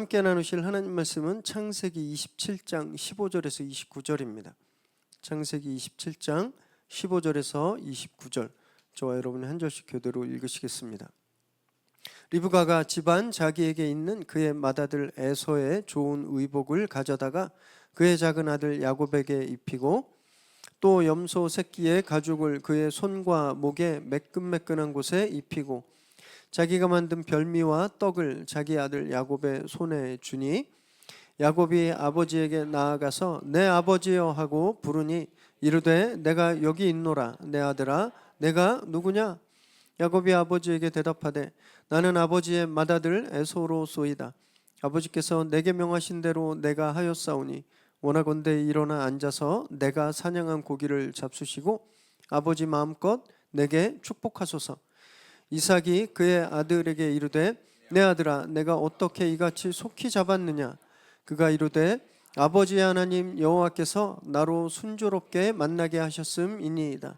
함께 나누실 하나님 말씀은 창세기 27장 15절에서 29절입니다. 창세기 27장 15절에서 29절, 저와 여러분이 한 절씩 교대로 읽으시겠습니다. 리브가가 집안 자기에게 있는 그의 맏아들 에서의 좋은 의복을 가져다가 그의 작은 아들 야곱에게 입히고 또 염소 새끼의 가죽을 그의 손과 목에 매끈매끈한 곳에 입히고 자기가 만든 별미와 떡을 자기 아들 야곱의 손에 주니 야곱이 아버지에게 나아가서 내 아버지여 하고 부르니 이르되 내가 여기 있노라. 내 아들아 내가 누구냐? 야곱이 아버지에게 대답하되 나는 아버지의 맏아들 에서로소이다. 아버지께서 내게 명하신 대로 내가 하였사오니 원하건대 일어나 앉아서 내가 사냥한 고기를 잡수시고 아버지 마음껏 내게 축복하소서. 이삭이 그의 아들에게 이르되 내 아들아 내가 어떻게 이같이 속히 잡았느냐? 그가 이르되 아버지의 하나님 여호와께서 나로 순조롭게 만나게 하셨음이니이다.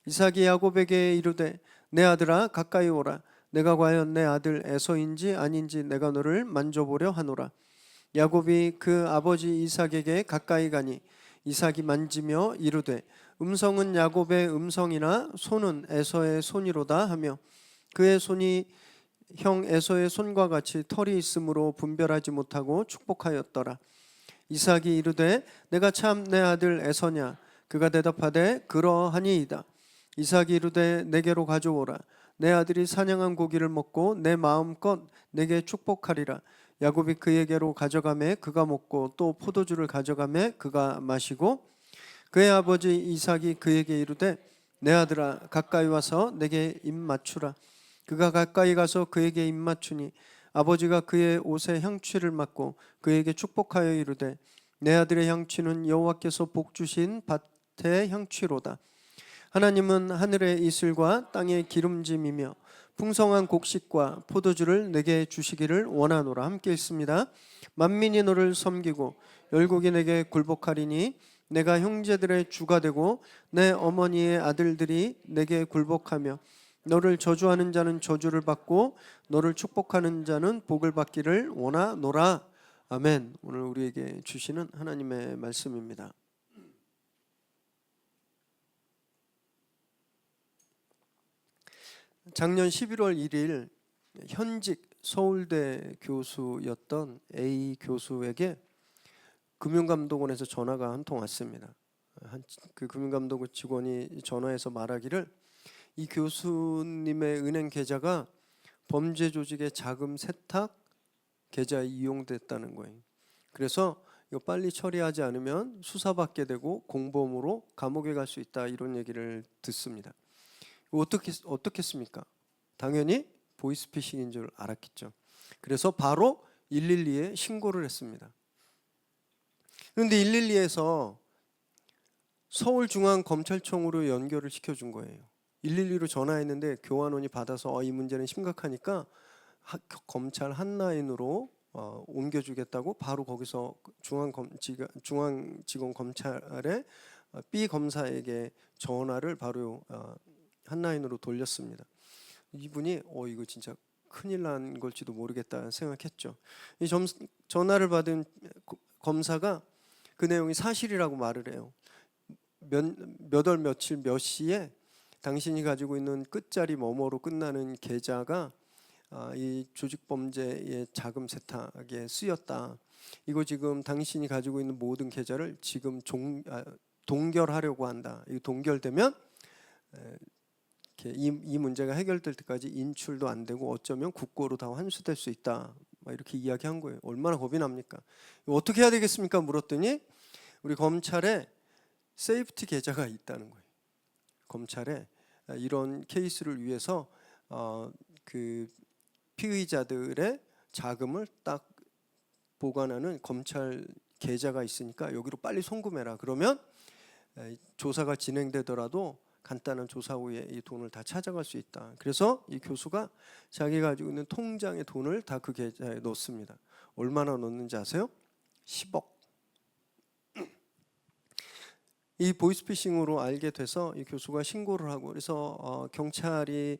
이삭이 야곱에게 이르되 내 아들아 가까이 오라. 내가 과연 내 아들 에서인지 아닌지 내가 너를 만져보려 하노라. 야곱이 그 아버지 이삭에게 가까이 가니 이삭이 만지며 이르되 음성은 야곱의 음성이나 손은 에서의 손이로다 하며 그의 손이 형 에서의 손과 같이 털이 있으므로 분별하지 못하고 축복하였더라. 이삭이 이르되 내가 참 내 아들 에서냐? 그가 대답하되 그러하니이다. 이삭이 이르되 내게로 가져오라. 내 아들이 사냥한 고기를 먹고 내 마음껏 내게 축복하리라. 야곱이 그에게로 가져가매 그가 먹고 또 포도주를 가져가매 그가 마시고 그의 아버지 이삭이 그에게 이르되 내 아들아 가까이 와서 내게 입 맞추라. 그가 가까이 가서 그에게 입 맞추니 아버지가 그의 옷에 향취를 맡고 그에게 축복하여 이르되 내 아들의 향취는 여호와께서 복 주신 밭의 향취로다. 하나님은 하늘의 이슬과 땅의 기름짐이며 풍성한 곡식과 포도주를 내게 주시기를 원하노라. 함께 읽습니다. 만민이 너를 섬기고 열국이 내게 굴복하리니 내가 형제들의 주가 되고 내 어머니의 아들들이 내게 굴복하며 너를 저주하는 자는 저주를 받고 너를 축복하는 자는 복을 받기를 원하노라. 아멘. 오늘 우리에게 주시는 하나님의 말씀입니다. 작년 11월 1일 현직 서울대 교수였던 A 교수에게 금융감독원에서 전화가 한 통 왔습니다. 그 금융감독원 직원이 전화해서 말하기를 이 교수님의 은행 계좌가 범죄 조직의 자금 세탁 계좌에 이용됐다는 거예요. 그래서 이거 빨리 처리하지 않으면 수사받게 되고 공범으로 감옥에 갈 수 있다, 이런 얘기를 듣습니다. 어떻겠습니까? 당연히 보이스피싱인 줄 알았겠죠. 그래서 바로 112에 신고를 했습니다. 그런데 112에서 서울중앙검찰청으로 연결을 시켜준 거예요. 112로 전화했는데 교환원이 받아서 이 문제는 심각하니까 검찰 한라인으로 옮겨주겠다고 바로 거기서 중앙지검검찰의 B 검사에게 전화를 바로 한라인으로 돌렸습니다. 이분이 이거 진짜 큰일 난 걸지도 모르겠다 생각했죠. 이 전화를 받은 검사가 그 내용이 사실이라고 말을 해요. 몇 월 며칠 몇 시에 당신이 가지고 있는 끝자리 뭐뭐로 끝나는 계좌가 이 조직범죄의 자금 세탁에 쓰였다. 이거 지금 당신이 가지고 있는 모든 계좌를 지금 동결하려고 한다. 이 동결되면 이 문제가 해결될 때까지 인출도 안 되고 어쩌면 국고로 다 환수될 수 있다. 이렇게 이야기한 거예요. 얼마나 겁이 납니까? 어떻게 해야 되겠습니까? 물었더니 우리 검찰에 세이프티 계좌가 있다는 거예요. 검찰에 이런 케이스를 위해서 그 피의자들의 자금을 딱 보관하는 검찰 계좌가 있으니까 여기로 빨리 송금해라. 그러면 조사가 진행되더라도 간단한 조사 후에 이 돈을 다 찾아갈 수 있다. 그래서 이 교수가 자기가 가지고 있는 통장에 돈을 다 그 계좌에 넣습니다. 얼마나 넣는지 아세요? 10억. 이 보이스피싱으로 알게 돼서 이 교수가 신고를 하고, 그래서 경찰이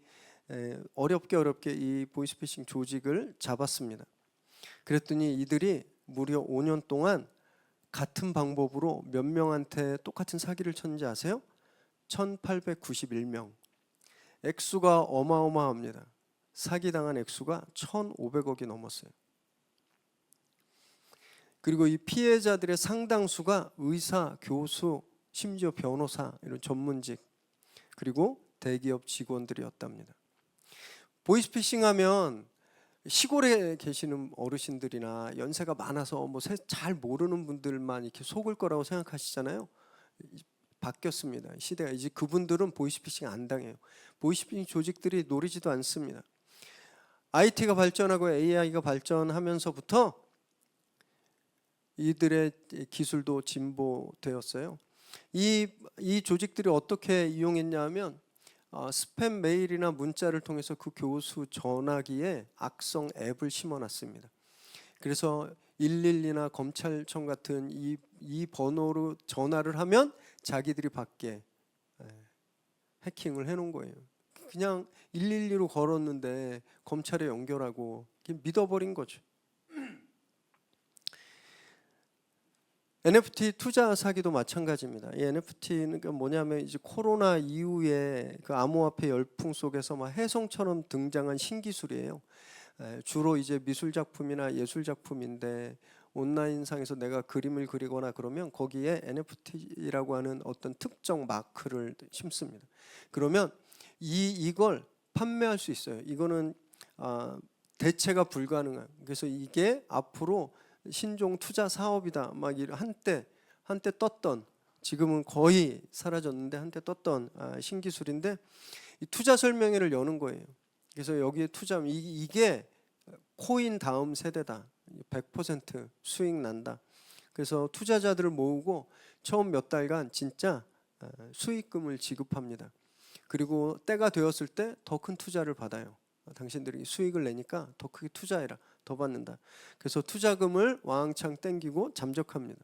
어렵게 이 보이스피싱 조직을 잡았습니다. 그랬더니 이들이 무려 5년 동안 같은 방법으로 몇 명한테 똑같은 사기를 쳤는지 아세요? 1891명. 액수가 어마어마합니다. 사기당한 액수가 1,500억이 넘었어요. 그리고 이 피해자들의 상당수가 의사, 교수, 심지어 변호사 이런 전문직 그리고 대기업 직원들이었답니다. 보이스피싱 하면 시골에 계시는 어르신들이나 연세가 많아서 뭐 잘 모르는 분들만 이렇게 속을 거라고 생각하시잖아요. 바뀌었습니다. 시대가 이제 그분들은 보이스피싱 안 당해요. 보이스피싱 조직들이 노리지도 않습니다. IT가 발전하고 AI가 발전하면서부터 이들의 기술도 진보되었어요. 이 조직들이 어떻게 이용했냐 하면 스팸 메일이나 문자를 통해서 그 교수 전화기에 악성 앱을 심어놨습니다. 그래서 112나 검찰청 같은 이 번호로 전화를 하면 자기들이 받게 해킹을 해놓은 거예요. 그냥 112로 걸었는데 검찰에 연결하고 믿어버린 거죠. NFT 투자 사기도 마찬가지입니다. 이 NFT는 뭐냐면 이제 코로나 이후에 그 암호화폐 열풍 속에서 막 혜성처럼 등장한 신기술이에요. 주로 이제 미술 작품이나 예술 작품인데 온라인상에서 내가 그림을 그리거나 그러면 거기에 NFT라고 하는 어떤 특정 마크를 심습니다. 그러면 이걸 판매할 수 있어요. 이거는 대체가 불가능한. 그래서 이게 앞으로 신종 투자 사업이다. 막 한때 떴던, 지금은 거의 사라졌는데 한때 떴던 신기술인데 이 투자 설명회를 여는 거예요. 그래서 여기에 투자하면 이게 코인 다음 세대다. 100% 수익 난다. 그래서 투자자들을 모으고 처음 몇 달간 진짜 수익금을 지급합니다. 그리고 때가 되었을 때 더 큰 투자를 받아요. 당신들이 수익을 내니까 더 크게 투자해라. 더 받는다. 그래서 투자금을 왕창 땡기고 잠적합니다.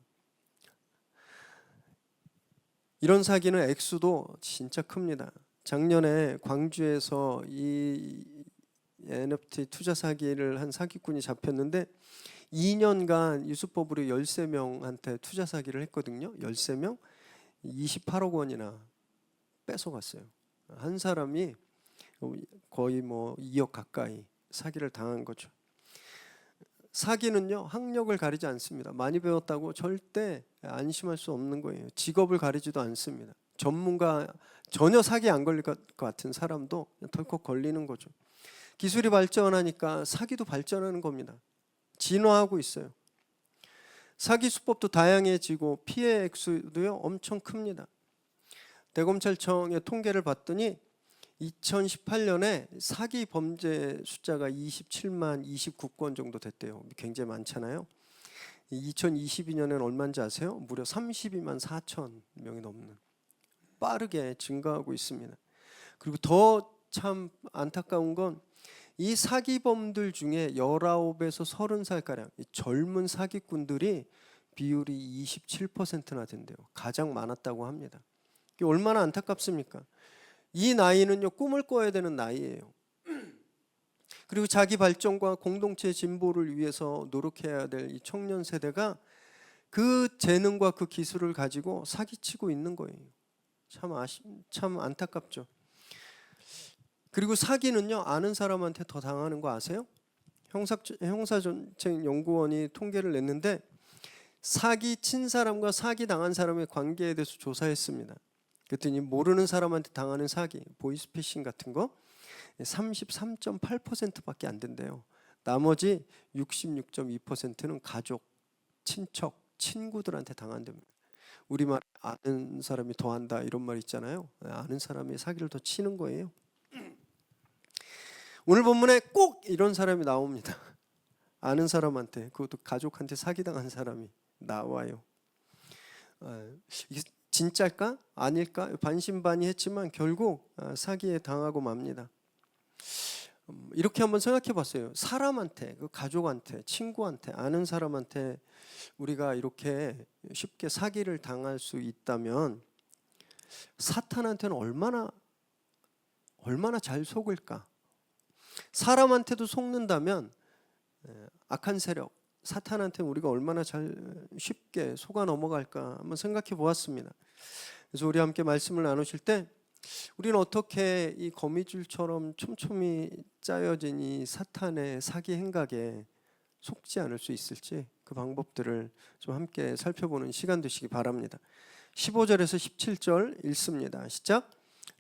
이런 사기는 액수도 진짜 큽니다. 작년에 광주에서 이 NFT 투자 사기를 한 사기꾼이 잡혔는데 2년간 유수법으로 13명한테 투자 사기를 했거든요. 13명 28억 원이나 뺏어갔어요. 한 사람이 거의 뭐 2억 가까이 사기를 당한 거죠. 사기는요 학력을 가리지 않습니다. 많이 배웠다고 절대 안심할 수 없는 거예요. 직업을 가리지도 않습니다. 전문가 전혀 사기 안 걸릴 것 같은 사람도 덜컥 걸리는 거죠. 기술이 발전하니까 사기도 발전하는 겁니다. 진화하고 있어요. 사기 수법도 다양해지고 피해 액수도요 엄청 큽니다. 대검찰청의 통계를 봤더니 2018년에 사기 범죄 숫자가 27만 29건 정도 됐대요. 굉장히 많잖아요. 2022년에는 얼마인지 아세요? 무려 32만 4천 명이 넘는, 빠르게 증가하고 있습니다. 그리고 더 참 안타까운 건 이 사기범들 중에 19에서 30살가량 젊은 사기꾼들이 비율이 27%나 된대요. 가장 많았다고 합니다. 이게 얼마나 안타깝습니까? 이 나이는요 꿈을 꿔야 되는 나이예요. 그리고 자기 발전과 공동체 진보를 위해서 노력해야 될 이 청년 세대가 그 재능과 그 기술을 가지고 사기치고 있는 거예요. 참 안타깝죠. 그리고 사기는요 아는 사람한테 더 당하는 거 아세요? 형사정책연구원이 통계를 냈는데 사기 친 사람과 사기 당한 사람의 관계에 대해서 조사했습니다. 그랬더니 모르는 사람한테 당하는 사기, 보이스피싱 같은 거 33.8%밖에 안 된대요. 나머지 66.2%는 가족, 친척, 친구들한테 당한답니다. 우리말 아는 사람이 더 한다 이런 말 있잖아요. 아는 사람이 사기를 더 치는 거예요. 오늘 본문에 꼭 이런 사람이 나옵니다. 아는 사람한테, 그것도 가족한테 사기당한 사람이 나와요. 이게 진짜일까? 아닐까? 반신반의했지만 결국 사기에 당하고 맙니다. 이렇게 한번 생각해 봤어요. 사람한테, 그 가족한테, 친구한테, 아는 사람한테 우리가 이렇게 쉽게 사기를 당할 수 있다면 사탄한테는 얼마나 잘 속을까? 사람한테도 속는다면 악한 세력, 사탄한테 우리가 얼마나 쉽게 속아 넘어갈까 한번 생각해 보았습니다. 그래서 우리 함께 말씀을 나누실 때 우리는 어떻게 이 거미줄처럼 촘촘히 짜여진 이 사탄의 사기 행각에 속지 않을 수 있을지 그 방법들을 좀 함께 살펴보는 시간 되시기 바랍니다. 15절에서 17절 읽습니다. 시작.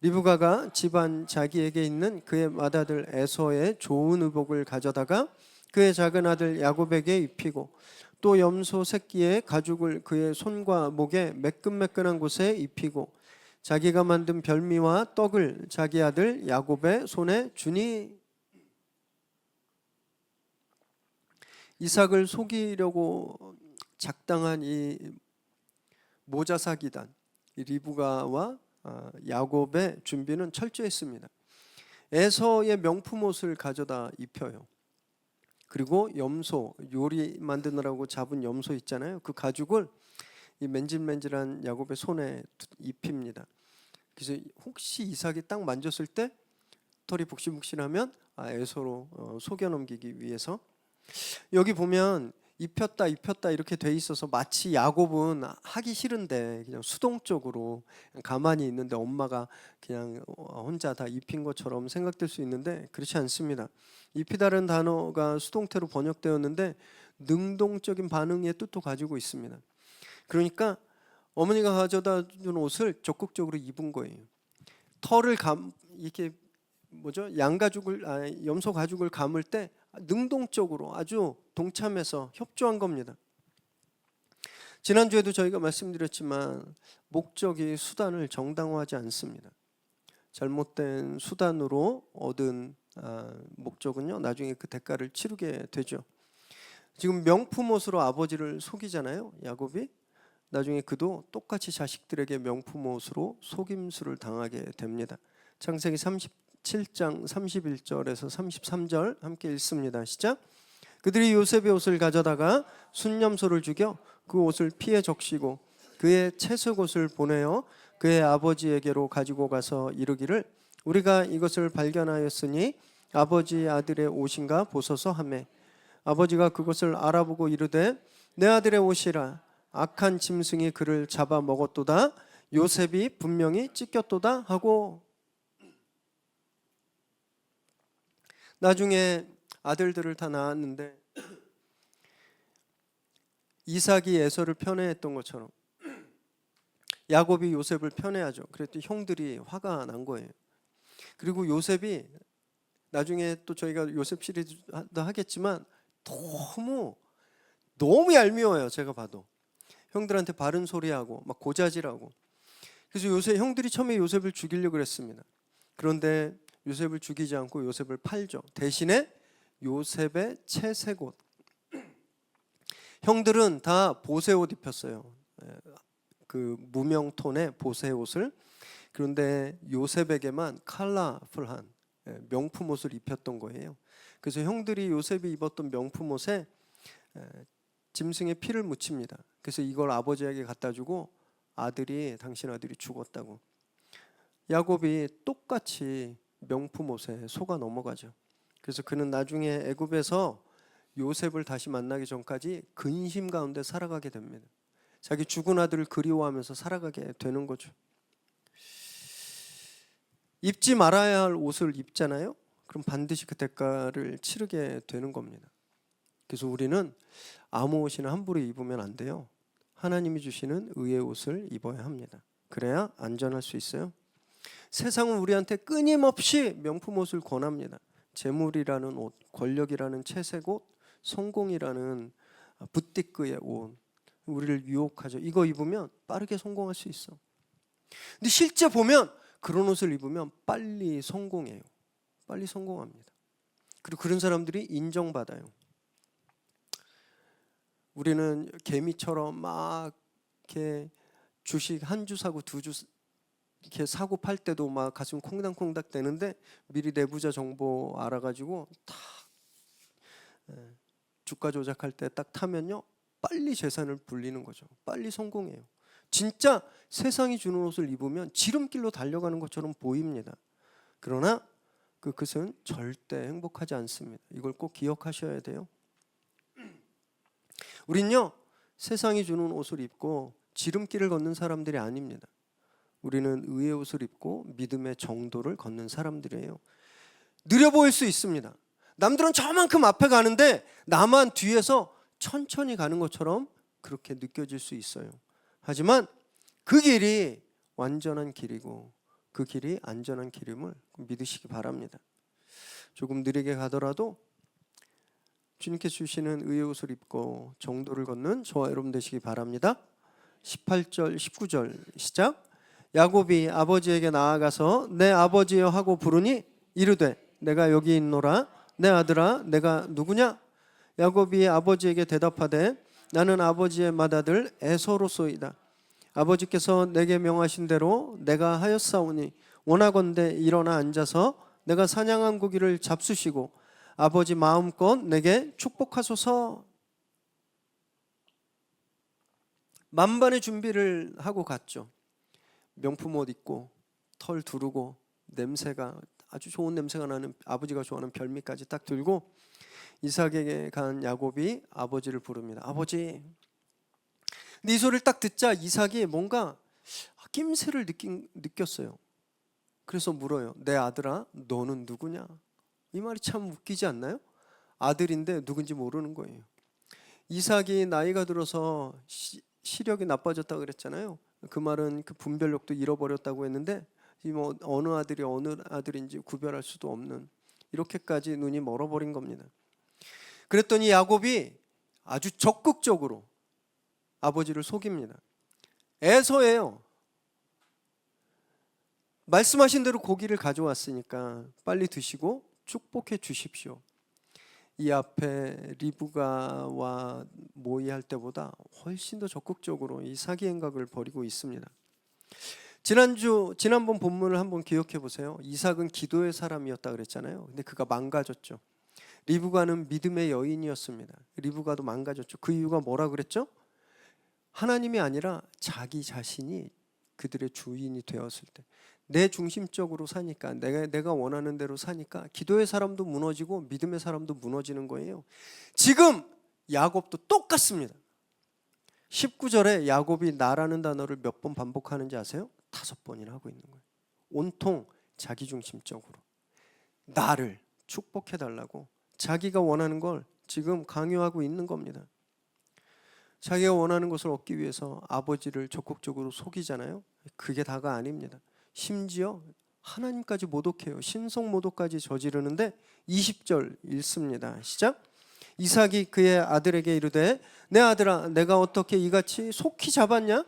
리브가가 집안 자기에게 있는 그의 맏아들 에서의 좋은 의복을 가져다가 그의 작은 아들 야곱에게 입히고 또 염소 새끼의 가죽을 그의 손과 목에 매끈매끈한 곳에 입히고 자기가 만든 별미와 떡을 자기 아들 야곱의 손에 주니. 이삭을 속이려고 작당한 이 모자사기단, 이 리브가와 야곱의 준비는 철저했습니다. 에서의 명품 옷을 가져다 입혀요. 그리고 염소, 요리 만드느라고 잡은 염소 있잖아요. 그 가죽을 이 맨질맨질한 야곱의 손에 입힙니다. 그래서 혹시 이삭이 딱 만졌을 때 털이 북실북실하면 에서로 속여 넘기기 위해서. 여기 보면 입혔다 이렇게 돼 있어서 마치 야곱은 하기 싫은데 그냥 수동적으로 가만히 있는데 엄마가 그냥 혼자 다 입힌 것처럼 생각될 수 있는데 그렇지 않습니다. 입히다라는 단어가 수동태로 번역되었는데 능동적인 반응의 뜻도 가지고 있습니다. 그러니까 어머니가 가져다 준 옷을 적극적으로 입은 거예요. 털을 이렇게 양가죽을 염소 가죽을 감을 때 능동적으로 아주 동참해서 협조한 겁니다. 지난주에도 저희가 말씀드렸지만 목적이 수단을 정당화하지 않습니다. 잘못된 수단으로 얻은 목적은요 나중에 그 대가를 치르게 되죠. 지금 명품 옷으로 아버지를 속이잖아요, 야곱이. 나중에 그도 똑같이 자식들에게 명품 옷으로 속임수를 당하게 됩니다. 창세기 37장 31절에서 33절 함께 읽습니다. 시작. 그들이 요셉의 옷을 가져다가 순념소를 죽여 그 옷을 피에 적시고 그의 채색옷을 보내어 그의 아버지에게로 가지고 가서 이르기를 우리가 이것을 발견하였으니 아버지 아들의 옷인가 보소서 하매 아버지가 그것을 알아보고 이르되 내 아들의 옷이라 악한 짐승이 그를 잡아 먹었도다 요셉이 분명히 찢겼도다 하고. 나중에 아들들을 다 낳았는데 이삭이 에서를 편애했던 것처럼 야곱이 요셉을 편애하죠. 그랬더니 형들이 화가 난 거예요. 그리고 요셉이 나중에 또 저희가 요셉 시리즈도 하겠지만 너무 얄미워요. 제가 봐도 형들한테 바른 소리하고 막 고자질하고. 그래서 형들이 처음에 요셉을 죽이려고 그랬습니다. 그런데 요셉을 죽이지 않고 요셉을 팔죠. 대신에 요셉의 채색옷. 형들은 다 보세옷 입혔어요. 그 무명톤의 보세옷을. 그런데 요셉에게만 컬러풀한 명품 옷을 입혔던 거예요. 그래서 형들이 요셉이 입었던 명품 옷에 짐승의 피를 묻힙니다. 그래서 이걸 아버지에게 갖다 주고 당신 아들이 죽었다고. 야곱이 똑같이 명품 옷에 속아 넘어가죠. 그래서 그는 나중에 애굽에서 요셉을 다시 만나기 전까지 근심 가운데 살아가게 됩니다. 자기 죽은 아들을 그리워하면서 살아가게 되는 거죠. 입지 말아야 할 옷을 입잖아요. 그럼 반드시 그 대가를 치르게 되는 겁니다. 그래서 우리는 아무 옷이나 함부로 입으면 안 돼요. 하나님이 주시는 의의 옷을 입어야 합니다. 그래야 안전할 수 있어요. 세상은 우리한테 끊임없이 명품 옷을 권합니다. 재물이라는 옷, 권력이라는 채색 옷, 성공이라는 부티크의 옷, 우리를 유혹하죠. 이거 입으면 빠르게 성공할 수 있어. 근데 실제 보면 그런 옷을 입으면 빨리 성공해요. 빨리 성공합니다. 그리고 그런 사람들이 인정받아요. 우리는 개미처럼 막 이렇게 주식 한 주 사고 두 주 이렇게 사고 팔 때도 막 가슴 콩닥콩닥 되는데 미리 내부자 정보 알아가지고 딱 주가 조작할 때 딱 타면요 빨리 재산을 불리는 거죠. 빨리 성공해요. 진짜 세상이 주는 옷을 입으면 지름길로 달려가는 것처럼 보입니다. 그러나 그것은 절대 행복하지 않습니다. 이걸 꼭 기억하셔야 돼요. 우린요 세상이 주는 옷을 입고 지름길을 걷는 사람들이 아닙니다. 우리는 의의 옷을 입고 믿음의 정도를 걷는 사람들이에요. 느려 보일 수 있습니다. 남들은 저만큼 앞에 가는데 나만 뒤에서 천천히 가는 것처럼 그렇게 느껴질 수 있어요. 하지만 그 길이 완전한 길이고 그 길이 안전한 길임을 믿으시기 바랍니다. 조금 느리게 가더라도 주님께서 주시는 의의 옷을 입고 정도를 걷는 저와 여러분 되시기 바랍니다. 18절 19절 시작. 야곱이 아버지에게 나아가서 내 아버지여 하고 부르니 이르되 내가 여기 있노라. 내 아들아 내가 누구냐? 야곱이 아버지에게 대답하되 나는 아버지의 맏아들 에서로소이다. 아버지께서 내게 명하신 대로 내가 하였사오니 원하건대 일어나 앉아서 내가 사냥한 고기를 잡수시고 아버지 마음껏 내게 축복하소서. 만반의 준비를 하고 갔죠. 명품 옷 입고 털 두르고 냄새가 아주 좋은 냄새가 나는 아버지가 좋아하는 별미까지 딱 들고 이삭에게 간 야곱이 아버지를 부릅니다. 아버지. 근데 이 소리를 딱 듣자 이삭이 뭔가 낌새를 느꼈어요. 그래서 물어요. 내 아들아 너는 누구냐? 이 말이 참 웃기지 않나요? 아들인데 누군지 모르는 거예요. 이삭이 나이가 들어서 시력이 나빠졌다고 그랬잖아요. 그 말은 그 분별력도 잃어버렸다고 했는데 뭐 어느 아들이 어느 아들인지 구별할 수도 없는 이렇게까지 눈이 멀어버린 겁니다. 그랬더니 야곱이 아주 적극적으로 아버지를 속입니다. 에서예요. 말씀하신 대로 고기를 가져왔으니까 빨리 드시고 축복해 주십시오. 이 앞에 리브가와 모의할 때보다 훨씬 더 적극적으로 이 사기 행각을 벌이고 있습니다. 지난번 본문을 한번 기억해 보세요. 이삭은 기도의 사람이었다 그랬잖아요. 근데 그가 망가졌죠. 리브가는 믿음의 여인이었습니다. 리브가도 망가졌죠. 그 이유가 뭐라 그랬죠? 하나님이 아니라 자기 자신이 그들의 주인이 되었을 때, 내 중심적으로 사니까, 내가 원하는 대로 사니까 기도의 사람도 무너지고 믿음의 사람도 무너지는 거예요. 지금 야곱도 똑같습니다. 19절에 야곱이 나라는 단어를 몇 번 반복하는지 아세요? 5번이나 하고 있는 거예요. 온통 자기중심적으로 나를 축복해달라고 자기가 원하는 걸 지금 강요하고 있는 겁니다. 자기가 원하는 것을 얻기 위해서 아버지를 적극적으로 속이잖아요. 그게 다가 아닙니다. 심지어 하나님까지 모독해요. 신성모독까지 저지르는데 20절 읽습니다. 시작. 이삭이 그의 아들에게 이르되 내 아들아 내가 어떻게 이같이 속히 잡았냐?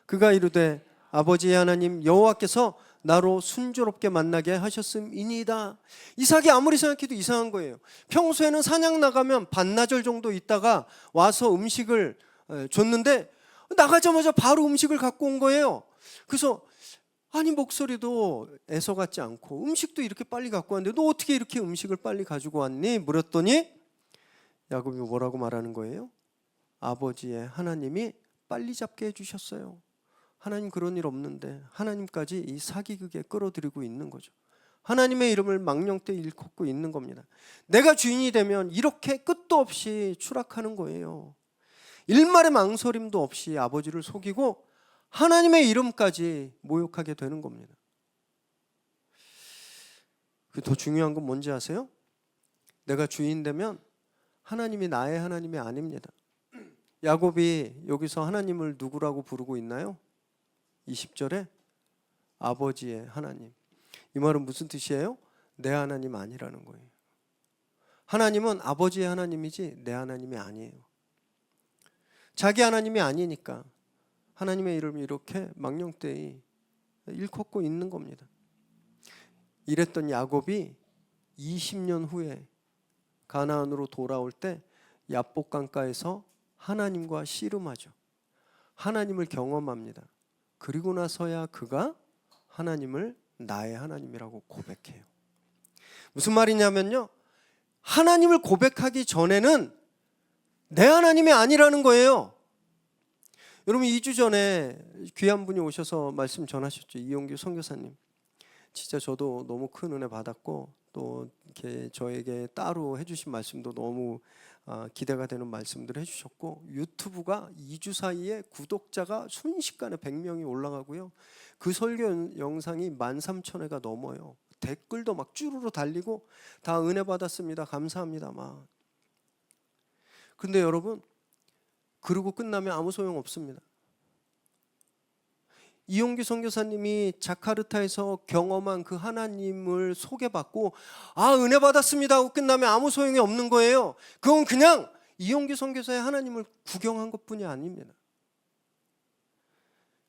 그가 이르되 아버지의 하나님 여호와께서 나로 순조롭게 만나게 하셨음이니이다. 이삭이 아무리 생각해도 이상한 거예요. 평소에는 사냥 나가면 반나절 정도 있다가 와서 음식을 줬는데 나가자마자 바로 음식을 갖고 온 거예요. 그래서 아니 목소리도 애서 같지 않고 음식도 이렇게 빨리 갖고 왔는데 너 어떻게 이렇게 음식을 빨리 가지고 왔니? 물었더니 야곱이 뭐라고 말하는 거예요? 아버지의 하나님이 빨리 잡게 해주셨어요. 하나님 그런 일 없는데 하나님까지 이 사기극에 끌어들이고 있는 거죠. 하나님의 이름을 망령되 일컫고 있는 겁니다. 내가 주인이 되면 이렇게 끝도 없이 추락하는 거예요. 일말의 망설임도 없이 아버지를 속이고 하나님의 이름까지 모욕하게 되는 겁니다. 더 중요한 건 뭔지 아세요? 내가 주인 되면 하나님이 나의 하나님이 아닙니다. 야곱이 여기서 하나님을 누구라고 부르고 있나요? 20절에 아버지의 하나님. 이 말은 무슨 뜻이에요? 내 하나님 아니라는 거예요. 하나님은 아버지의 하나님이지 내 하나님이 아니에요. 자기 하나님이 아니니까 하나님의 이름을 이렇게 망령되이 일컫고 있는 겁니다. 이랬던 야곱이 20년 후에 가나안으로 돌아올 때 야복 강가에서 하나님과 씨름하죠. 하나님을 경험합니다. 그리고 나서야 그가 하나님을 나의 하나님이라고 고백해요. 무슨 말이냐면요, 하나님을 고백하기 전에는 내 하나님이 아니라는 거예요. 여러분 2주 전에 귀한 분이 오셔서 말씀 전하셨죠. 이용규 선교사님. 진짜 저도 너무 큰 은혜 받았고 또 이렇게 저에게 따로 해주신 말씀도 너무 기대가 되는 말씀들을 해주셨고, 유튜브가 2주 사이에 구독자가 순식간에 100명이 올라가고요. 그 설교 영상이 13,000회가 넘어요. 댓글도 막 쭈루루 달리고 다 은혜 받았습니다, 감사합니다 막. 근데 여러분, 그러고 끝나면 아무 소용 없습니다. 이용규 선교사님이 자카르타에서 경험한 그 하나님을 소개받고 은혜 받았습니다 하고 끝나면 아무 소용이 없는 거예요. 그건 그냥 이용규 선교사의 하나님을 구경한 것뿐이 아닙니다.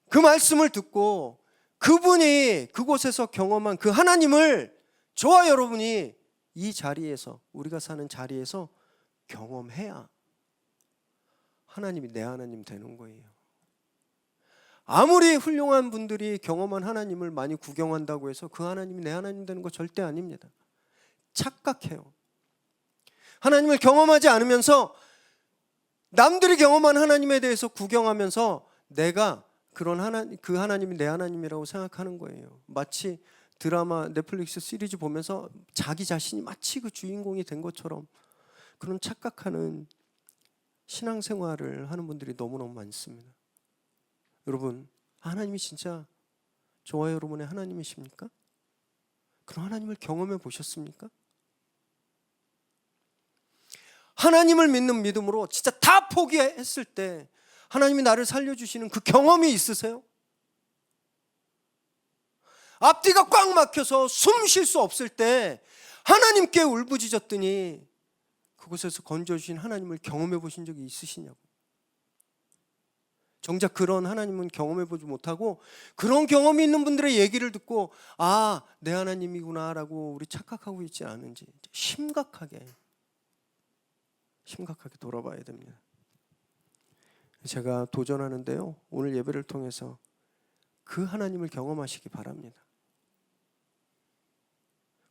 그 말씀을 듣고 그분이 그곳에서 경험한 그 하나님을 저와 여러분이 이 자리에서, 우리가 사는 자리에서 경험해야 하나님이 내 하나님 되는 거예요. 아무리 훌륭한 분들이 경험한 하나님을 많이 구경한다고 해서 그 하나님이 내 하나님 되는 거 절대 아닙니다. 착각해요. 하나님을 경험하지 않으면서 남들이 경험한 하나님에 대해서 구경하면서 내가 그 하나님이 내 하나님이라고 생각하는 거예요. 마치 드라마, 넷플릭스 시리즈 보면서 자기 자신이 마치 그 주인공이 된 것처럼 그런 착각하는 신앙생활을 하는 분들이 너무너무 많습니다. 여러분, 하나님이 진짜 저와 여러분의 하나님이십니까? 그런 하나님을 경험해 보셨습니까? 하나님을 믿는 믿음으로 진짜 다 포기했을 때 하나님이 나를 살려주시는 그 경험이 있으세요? 앞뒤가 꽉 막혀서 숨 쉴 수 없을 때 하나님께 울부짖었더니 그곳에서 건져주신 하나님을 경험해 보신 적이 있으시냐고. 정작 그런 하나님은 경험해 보지 못하고 그런 경험이 있는 분들의 얘기를 듣고 내 하나님이구나 라고 우리 착각하고 있지 않은지 심각하게 돌아봐야 됩니다. 제가 도전하는데요, 오늘 예배를 통해서 그 하나님을 경험하시기 바랍니다.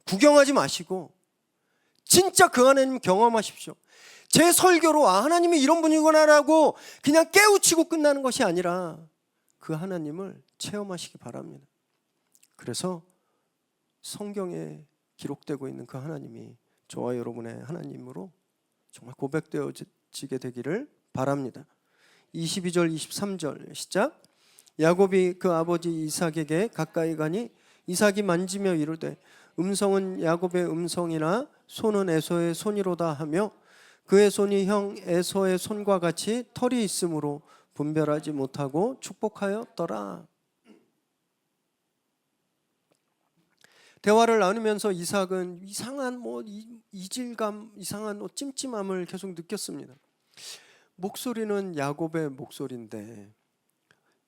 구경하지 마시고 진짜 그 하나님 경험하십시오. 제 설교로 하나님이 이런 분이구나라고 그냥 깨우치고 끝나는 것이 아니라 그 하나님을 체험하시기 바랍니다. 그래서 성경에 기록되고 있는 그 하나님이 저와 여러분의 하나님으로 정말 고백되어지게 되기를 바랍니다. 22절 23절 시작. 야곱이 그 아버지 이삭에게 가까이 가니 이삭이 만지며 이르되 음성은 야곱의 음성이나 손은 에서의 손이로다 하며 그의 손이 형 에서의 손과 같이 털이 있으므로 분별하지 못하고 축복하였더라. 대화를 나누면서 이삭은 이상한 이질감, 이상한 찜찜함을 계속 느꼈습니다. 목소리는 야곱의 목소리인데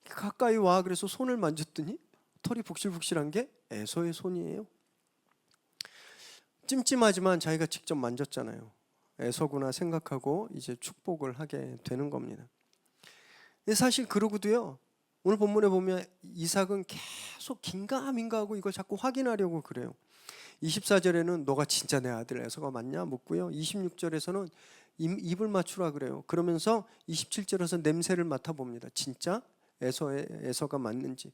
가까이 와 그래서 손을 만졌더니 털이 북실북실한 게 에서의 손이에요. 찜찜하지만 자기가 직접 만졌잖아요. 에서구나 생각하고 이제 축복을 하게 되는 겁니다. 사실 그러고도요, 오늘 본문에 보면 이삭은 계속 긴가민가 하고 이걸 자꾸 확인하려고 그래요. 24절에는 너가 진짜 내 아들 에서가 맞냐 묻고요. 26절에서는 입을 맞추라 그래요. 그러면서 27절에서 냄새를 맡아봅니다. 진짜 에서가 맞는지.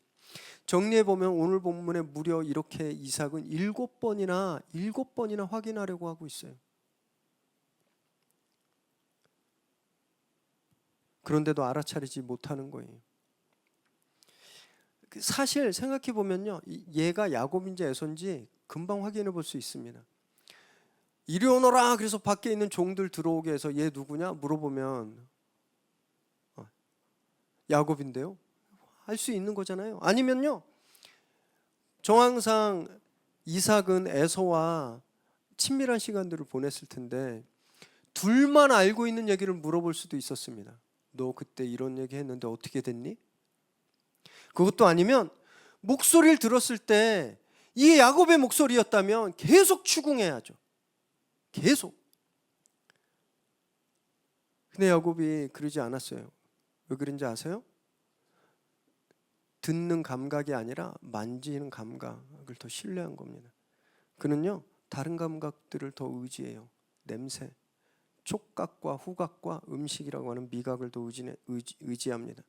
정리해보면 오늘 본문에 무려 이렇게 이삭은 7번이나 확인하려고 하고 있어요. 그런데도 알아차리지 못하는 거예요. 사실 생각해보면요, 얘가 야곱인지 에서인지 금방 확인해 볼 수 있습니다. 이리 오너라 그래서 밖에 있는 종들 들어오게 해서 얘 누구냐 물어보면 야곱인데요, 할 수 있는 거잖아요. 아니면요, 정황상 이삭은 에서와 친밀한 시간들을 보냈을 텐데 둘만 알고 있는 얘기를 물어볼 수도 있었습니다. 너 그때 이런 얘기 했는데 어떻게 됐니? 그것도 아니면 목소리를 들었을 때 이게 야곱의 목소리였다면 계속 추궁해야죠. 계속. 근데 야곱이 그러지 않았어요. 왜 그런지 아세요? 듣는 감각이 아니라 만지는 감각을 더 신뢰한 겁니다. 그는요, 다른 감각들을 더 의지해요. 냄새, 촉각과 후각과 음식이라고 하는 미각을 더 의지합니다.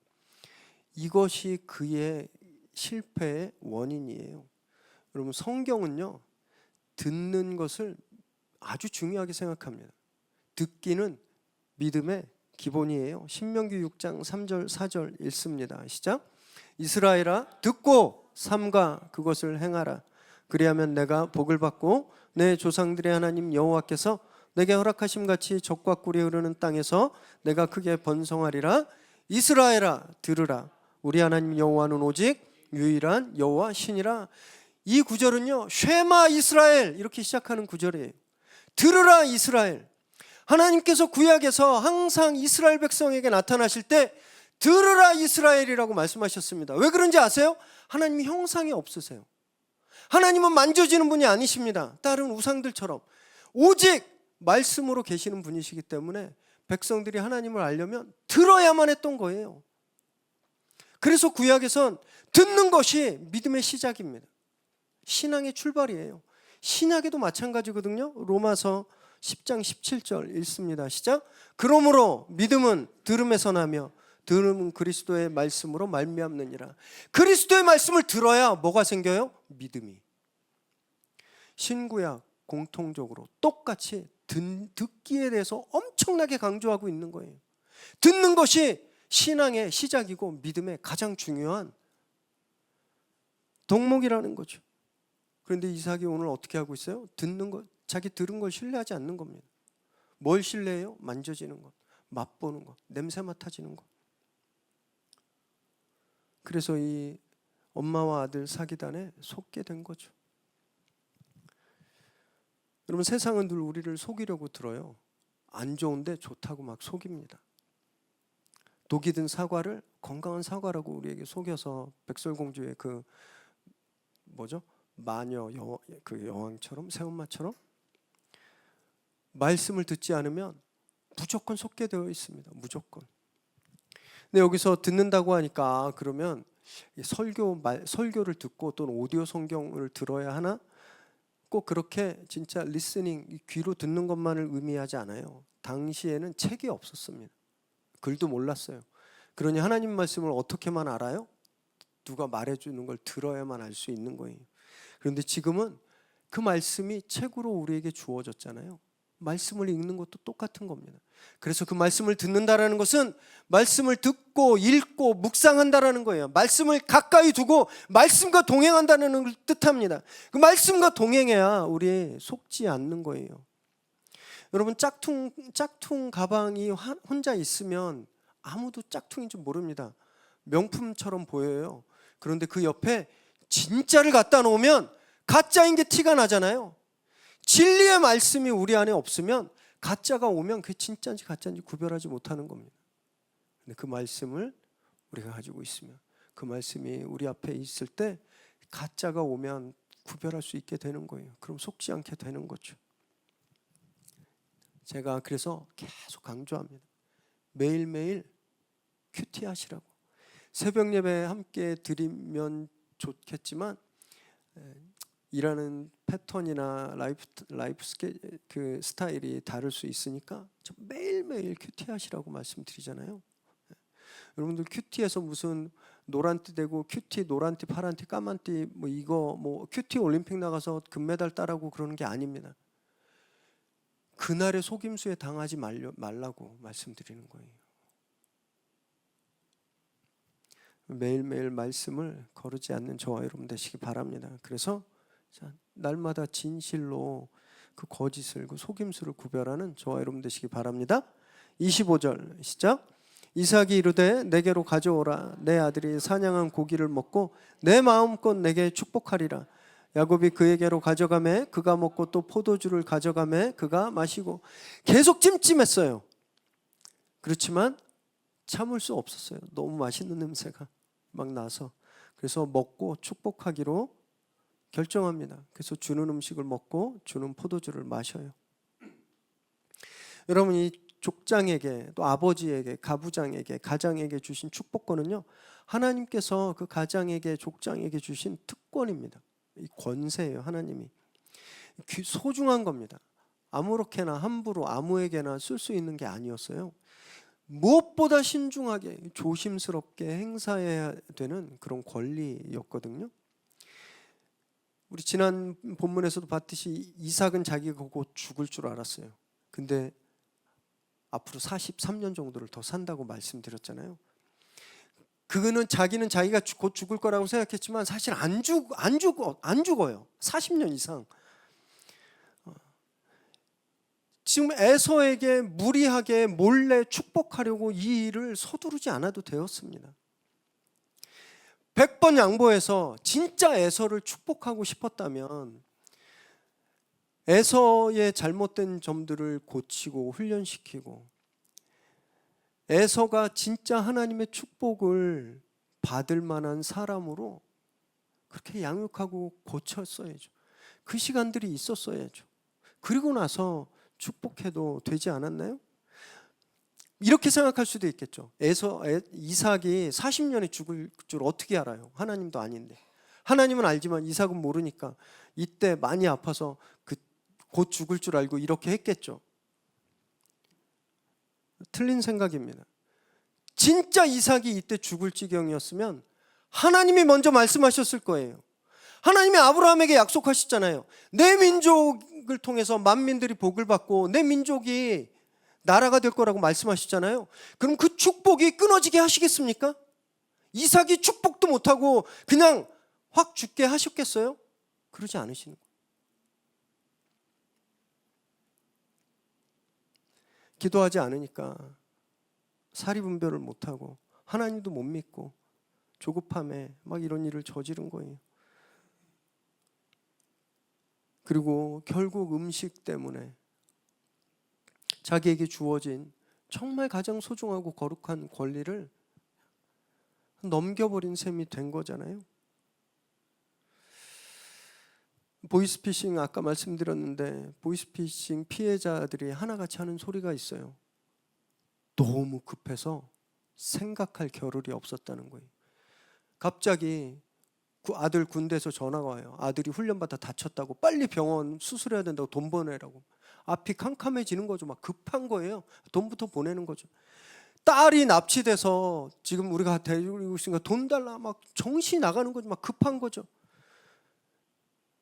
이것이 그의 실패의 원인이에요. 여러분, 성경은요, 듣는 것을 아주 중요하게 생각합니다. 듣기는 믿음의 기본이에요. 신명기 6장 3절 4절 읽습니다. 시작. 이스라엘아 듣고 삼가 그것을 행하라. 그리하면 내가 복을 받고 내 조상들의 하나님 여호와께서 내게 허락하심 같이 젖과 꿀이 흐르는 땅에서 내가 크게 번성하리라. 이스라엘아 들으라. 우리 하나님 여호와는 오직 유일한 여호와 신이라. 이 구절은요, 쉐마 이스라엘 이렇게 시작하는 구절이에요. 들으라 이스라엘. 하나님께서 구약에서 항상 이스라엘 백성에게 나타나실 때 들으라 이스라엘이라고 말씀하셨습니다. 왜 그런지 아세요? 하나님이 형상이 없으세요. 하나님은 만져지는 분이 아니십니다. 다른 우상들처럼 오직 말씀으로 계시는 분이시기 때문에 백성들이 하나님을 알려면 들어야만 했던 거예요. 그래서 구약에선 듣는 것이 믿음의 시작입니다. 신앙의 출발이에요. 신약에도 마찬가지거든요. 로마서 10장 17절 읽습니다. 시작. 그러므로 믿음은 들음에서 나며 들음은 그리스도의 말씀으로 말미암느니라. 그리스도의 말씀을 들어야 뭐가 생겨요? 믿음이. 신구약 공통적으로 똑같이 듣기에 대해서 엄청나게 강조하고 있는 거예요. 듣는 것이 신앙의 시작이고 믿음의 가장 중요한 덕목이라는 거죠. 그런데 이삭이 오늘 어떻게 하고 있어요? 듣는 것, 자기 들은 걸 신뢰하지 않는 겁니다. 뭘 신뢰해요? 만져지는 것, 맛보는 것, 냄새 맡아지는 것. 그래서 이 엄마와 아들 사기단에 속게 된 거죠. 여러분, 세상은 늘 우리를 속이려고 들어요. 안 좋은데 좋다고 막 속입니다. 독이 든 사과를 건강한 사과라고 우리에게 속여서 백설공주의 그 뭐죠? 마녀 그 여왕처럼, 새엄마처럼 말씀을 듣지 않으면 무조건 속게 되어 있습니다. 무조건. 근데 여기서 듣는다고 하니까 그러면 설교를 듣고 또는 오디오 성경을 들어야 하나? 꼭 그렇게 진짜 리스닝, 귀로 듣는 것만을 의미하지 않아요. 당시에는 책이 없었습니다. 글도 몰랐어요. 그러니 하나님 말씀을 어떻게만 알아요? 누가 말해주는 걸 들어야만 알 수 있는 거예요. 그런데 지금은 그 말씀이 책으로 우리에게 주어졌잖아요. 말씀을 읽는 것도 똑같은 겁니다. 그래서 그 말씀을 듣는다라는 것은 말씀을 듣고 읽고 묵상한다라는 거예요. 말씀을 가까이 두고 말씀과 동행한다는 걸 뜻합니다. 그 말씀과 동행해야 우리 속지 않는 거예요. 여러분, 짝퉁 가방이 혼자 있으면 아무도 짝퉁인 줄 모릅니다. 명품처럼 보여요. 그런데 그 옆에 진짜를 갖다 놓으면 가짜인 게 티가 나잖아요. 진리의 말씀이 우리 안에 없으면 가짜가 오면 그게 진짜인지 가짜인지 구별하지 못하는 겁니다. 근데 그 말씀을 우리가 가지고 있으면, 그 말씀이 우리 앞에 있을 때 가짜가 오면 구별할 수 있게 되는 거예요. 그럼 속지 않게 되는 거죠. 제가 그래서 계속 강조합니다. 매일매일 큐티 하시라고. 새벽 예배 함께 드리면 좋겠지만 일하는 패턴이나 라이프 그 스타일이 다를 수 있으니까 매일매일 큐티 하시라고 말씀드리잖아요. 여러분들 큐티에서 무슨 노란띠 되고 큐티 노란띠 파란띠 까만띠 뭐 이거 뭐 큐티 올림픽 나가서 금메달 따라고 그러는 게 아닙니다. 그날의 속임수에 당하지 말라고 말씀드리는 거예요. 매일매일 말씀을 거르지 않는 저와 여러분 되시기 바랍니다. 그래서 날마다 진실로 그 거짓을, 그 속임수를 구별하는 저와 여러분 되시기 바랍니다. 25절 시작. 이삭이 이르되 내게로 가져오라. 내 아들이 사냥한 고기를 먹고 내 마음껏 내게 축복하리라. 야곱이 그에게로 가져가매 그가 먹고 또 포도주를 가져가매 그가 마시고. 계속 찜찜했어요. 그렇지만 참을 수 없었어요. 너무 맛있는 냄새가 막 나서. 그래서 먹고 축복하기로 결정합니다. 그래서 주는 음식을 먹고 주는 포도주를 마셔요. 여러분, 이 족장에게 또 아버지에게 가부장에게 가장에게 주신 축복권은요, 하나님께서 그 가장에게 족장에게 주신 특권입니다. 이 권세예요. 하나님이 소중한 겁니다. 아무렇게나 함부로 아무에게나 쓸 수 있는 게 아니었어요. 무엇보다 신중하게 조심스럽게 행사해야 되는 그런 권리였거든요. 우리 지난 본문에서도 봤듯이 이삭은 자기가 곧 죽을 줄 알았어요. 근데 앞으로 43년 정도를 더 산다고 말씀드렸잖아요. 그거는 자기는 자기가 곧 죽을 거라고 생각했지만 사실 안 죽어요. 40년 이상. 지금 에서에게 무리하게 몰래 축복하려고 이 일을 서두르지 않아도 되었습니다. 100번 양보해서 진짜 에서를 축복하고 싶었다면 에서의 잘못된 점들을 고치고 훈련시키고 에서가 진짜 하나님의 축복을 받을 만한 사람으로 그렇게 양육하고 고쳤어야죠. 그 시간들이 있었어야죠. 그리고 나서 축복해도 되지 않았나요? 이렇게 생각할 수도 있겠죠. 이삭이 40년에 죽을 줄 어떻게 알아요? 하나님도 아닌데. 하나님은 알지만 이삭은 모르니까 이때 많이 아파서 곧 죽을 줄 알고 이렇게 했겠죠. 틀린 생각입니다. 진짜 이삭이 이때 죽을 지경이었으면 하나님이 먼저 말씀하셨을 거예요. 하나님이 아브라함에게 약속하셨잖아요. 내 민족을 통해서 만민들이 복을 받고 내 민족이 나라가 될 거라고 말씀하셨잖아요. 그럼 그 축복이 끊어지게 하시겠습니까? 이삭이 축복도 못하고 그냥 확 죽게 하셨겠어요? 그러지 않으시는 거예요. 기도하지 않으니까 사리분별을 못하고 하나님도 못 믿고 조급함에 막 이런 일을 저지른 거예요. 그리고 결국 음식 때문에 자기에게 주어진 정말 가장 소중하고 거룩한 권리를 넘겨버린 셈이 된 거잖아요. 보이스피싱 아까 말씀드렸는데 보이스피싱 피해자들이 하나같이 하는 소리가 있어요. 너무 급해서 생각할 겨를이 없었다는 거예요. 갑자기 아들 군대에서 전화가 와요. 아들이 훈련받아 다쳤다고 빨리 병원 수술해야 된다고 돈 보내라고. 앞이 캄캄해지는 거죠. 막 급한 거예요. 돈부터 보내는 거죠. 딸이 납치돼서 지금 우리가 데리고 있으니까 돈 달라 막 정신이 나가는 거죠. 막 급한 거죠.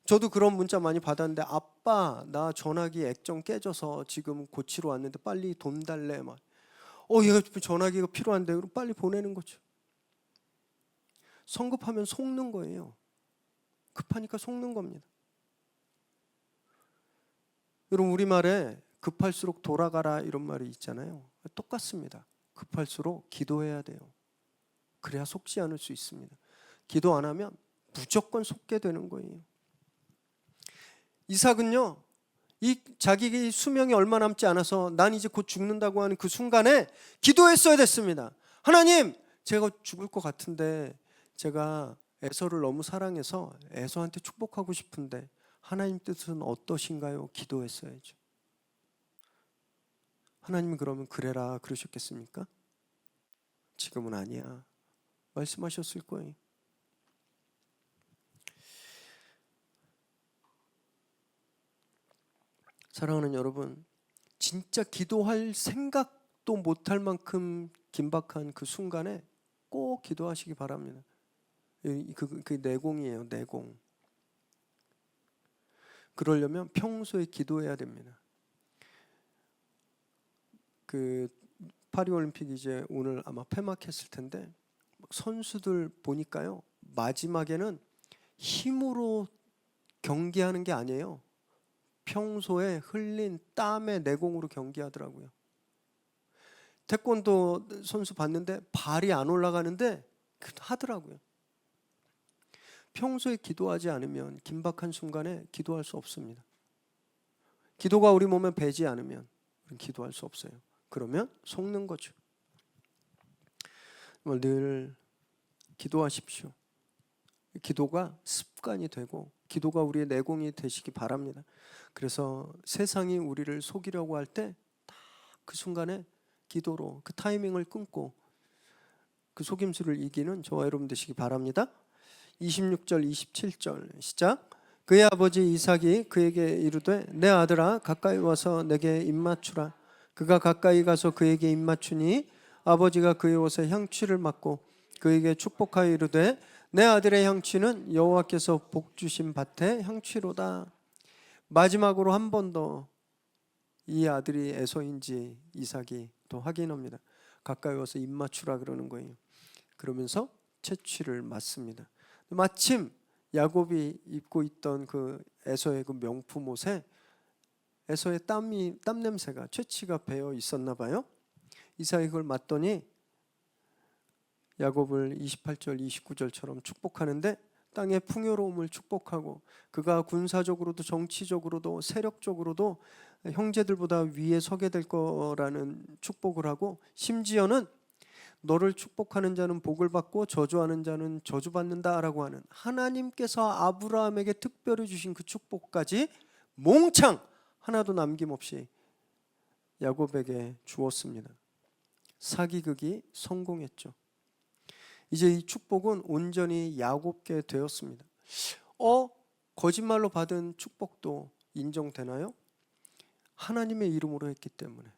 저도 그런 문자 많이 받았는데 아빠 나 전화기 액정 깨져서 지금 고치러 왔는데 빨리 돈 달래 막. 얘가 전화기가 필요한데 그럼 빨리 보내는 거죠. 성급하면 속는 거예요. 급하니까 속는 겁니다. 여러분 우리말에 급할수록 돌아가라 이런 말이 있잖아요. 똑같습니다. 급할수록 기도해야 돼요. 그래야 속지 않을 수 있습니다. 기도 안 하면 무조건 속게 되는 거예요. 이삭은요, 자기 수명이 얼마 남지 않아서 난 이제 곧 죽는다고 하는 그 순간에 기도했어야 됐습니다. 하나님, 제가 죽을 것 같은데 제가 에서를 너무 사랑해서 에서한테 축복하고 싶은데 하나님 뜻은 어떠신가요? 기도했어야죠. 하나님이 그러면 그래라 그러셨겠습니까? 지금은 아니야. 말씀하셨을 거예요. 사랑하는 여러분, 진짜 기도할 생각도 못할 만큼 긴박한 그 순간에 꼭 기도하시기 바랍니다. 그 내공이에요, 내공. 그러려면 평소에 기도해야 됩니다. 그 파리올림픽 이제 오늘 아마 폐막했을 텐데 선수들 보니까요, 마지막에는 힘으로 경기하는 게 아니에요. 평소에 흘린 땀의 내공으로 경기하더라고요. 태권도 선수 봤는데 발이 안 올라가는데 하더라고요. 평소에 기도하지 않으면 긴박한 순간에 기도할 수 없습니다. 기도가 우리 몸에 배지 않으면 기도할 수 없어요. 그러면 속는 거죠. 늘 기도하십시오. 기도가 습관이 되고 기도가 우리의 내공이 되시기 바랍니다. 그래서 세상이 우리를 속이려고 할 때 딱 그 순간에 기도로 그 타이밍을 끊고 그 속임수를 이기는 저와 여러분 되시기 바랍니다. 26절 27절 시작. 그의 아버지 이삭이 그에게 이르되 내 아들아 가까이 와서 내게 입맞추라. 그가 가까이 가서 그에게 입맞추니 아버지가 그의 옷에 향취를 맡고 그에게 축복하여 이르되 내 아들의 향취는 여호와께서 복 주신 밭의 향취로다. 마지막으로 한 번 더 이 아들이 에서인지 이삭이 또 확인합니다. 가까이 와서 입 맞추라 그러는 거예요. 그러면서 채취를 맞습니다. 마침 야곱이 입고 있던 그 에서의 그 명품 옷에 에서의 땀 냄새가, 채취가 배어 있었나 봐요. 이삭이 그걸 맞더니 야곱을 28절 29절처럼 축복하는데, 땅의 풍요로움을 축복하고 그가 군사적으로도 정치적으로도 세력적으로도 형제들보다 위에 서게 될 거라는 축복을 하고, 심지어는 너를 축복하는 자는 복을 받고 저주하는 자는 저주받는다라고 하는 하나님께서 아브라함에게 특별히 주신 그 축복까지 몽창 하나도 남김없이 야곱에게 주었습니다. 사기극이 성공했죠. 이제 이 축복은 온전히 야곱께 되었습니다. 거짓말로 받은 축복도 인정되나요? 하나님의 이름으로 했기 때문에,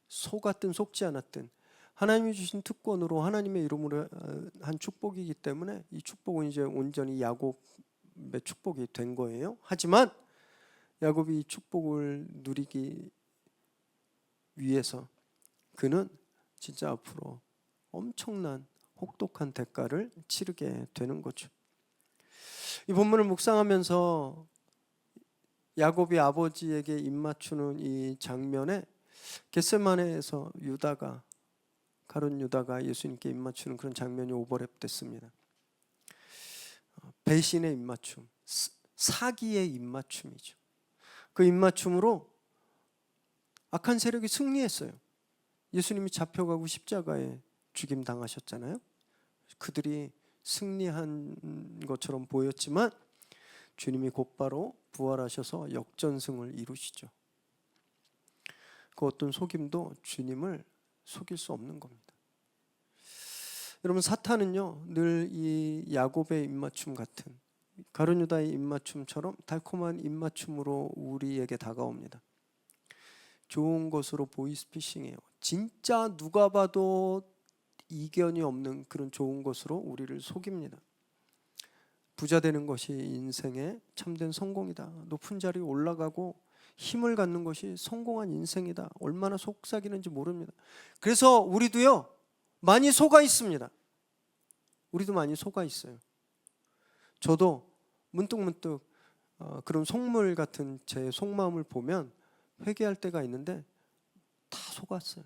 속았든 속지 않았든 하나님이 주신 특권으로 하나님의 이름으로 한 축복이기 때문에 이 축복은 이제 온전히 야곱의 축복이 된 거예요. 하지만 야곱이 이 축복을 누리기 위해서 그는 진짜 앞으로 엄청난 혹독한 대가를 치르게 되는 거죠. 이 본문을 묵상하면서 야곱이 아버지에게 입맞추는 이 장면에 겟세마네에서 가룟 유다가 예수님께 입맞추는 그런 장면이 오버랩됐습니다. 배신의 입맞춤, 사기의 입맞춤이죠. 그 입맞춤으로 악한 세력이 승리했어요. 예수님이 잡혀가고 십자가에 죽임 당하셨잖아요. 그들이 승리한 것처럼 보였지만 주님이 곧바로 부활하셔서 역전승을 이루시죠. 그 어떤 속임도 주님을 속일 수 없는 겁니다. 여러분, 사탄은요 늘 이 야곱의 입맞춤 같은, 가룟 유다의 입맞춤처럼 달콤한 입맞춤으로 우리에게 다가옵니다. 좋은 것으로 보이스피싱해요. 진짜 누가 봐도 이견이 없는 그런 좋은 것으로 우리를 속입니다. 부자 되는 것이 인생의 참된 성공이다. 높은 자리에 올라가고 힘을 갖는 것이 성공한 인생이다. 얼마나 속삭이는지 모릅니다. 그래서 우리도요 많이 속아 있습니다. 우리도 많이 속아 있어요. 저도 문득문득 그런 속물 같은 제 속마음을 보면 회개할 때가 있는데 다 속았어요.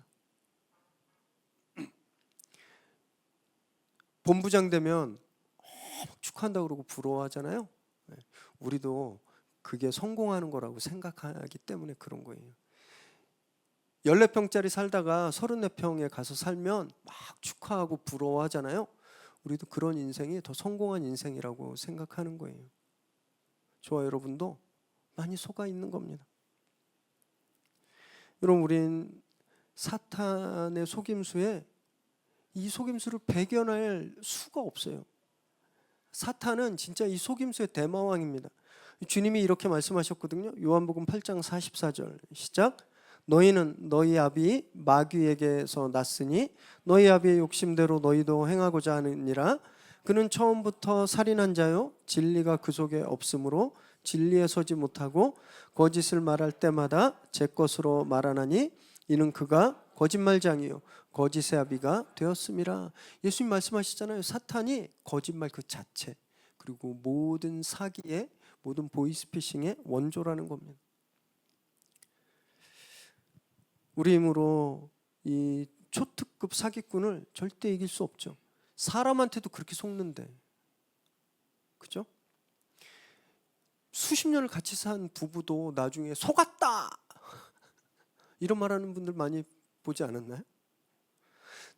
본부장 되면 축하한다고 그러고 부러워하잖아요. 우리도 그게 성공하는 거라고 생각하기 때문에 그런 거예요. 14평짜리 살다가 34평에 가서 살면 막 축하하고 부러워하잖아요. 우리도 그런 인생이 더 성공한 인생이라고 생각하는 거예요. 저와 여러분도 많이 속아 있는 겁니다. 여러분, 우린 사탄의 속임수에 이 속임수를 배견할 수가 없어요. 사탄은 진짜 이 속임수의 대마왕입니다. 주님이 이렇게 말씀하셨거든요. 요한복음 8장 44절 시작. 너희는 너희 아비 마귀에게서 났으니 너희 아비의 욕심대로 너희도 행하고자 하느니라. 그는 처음부터 살인한 자요 진리가 그 속에 없으므로 진리에 서지 못하고 거짓을 말할 때마다 제 것으로 말하나니 이는 그가 거짓말장이요 거짓의 아비가 되었음이라. 예수님 말씀하시잖아요. 사탄이 거짓말 그 자체, 그리고 모든 사기의, 모든 보이스피싱의 원조라는 겁니다. 우리 힘으로 이 초특급 사기꾼을 절대 이길 수 없죠. 사람한테도 그렇게 속는데, 그죠? 수십 년을 같이 산 부부도 나중에 속았다 이런 말하는 분들 많이 보지 않았나요?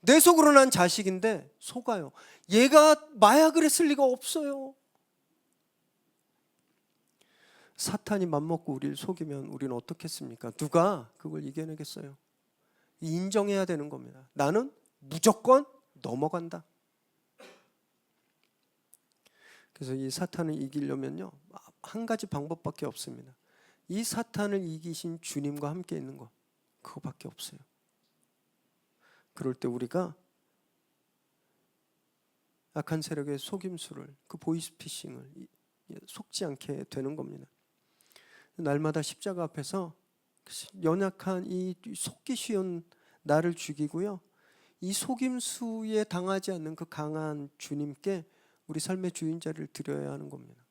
내 속으로 난 자식인데 속아요. 얘가 마약을 했을 리가 없어요. 사탄이 맘먹고 우리를 속이면 우리는 어떻겠습니까? 누가 그걸 이겨내겠어요? 인정해야 되는 겁니다. 나는 무조건 넘어간다. 그래서 이 사탄을 이기려면요 한 가지 방법밖에 없습니다. 이 사탄을 이기신 주님과 함께 있는 것, 그거밖에 없어요. 그럴 때 우리가 악한 세력의 속임수를, 그 보이스피싱을 속지 않게 되는 겁니다. 날마다 십자가 앞에서 연약한 이 속기 쉬운 나를 죽이고요. 이 속임수에 당하지 않는 그 강한 주님께 우리 삶의 주인자를 드려야 하는 겁니다.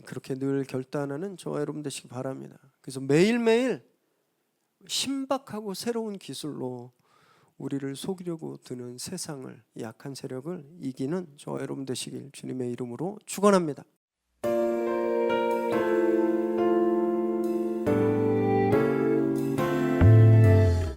그렇게 늘 결단하는 저와 여러분 되시기 바랍니다. 그래서 매일매일 신박하고 새로운 기술로 우리를 속이려고 드는 세상을, 약한 세력을 이기는 저와 여러분 되시길 주님의 이름으로 축원합니다.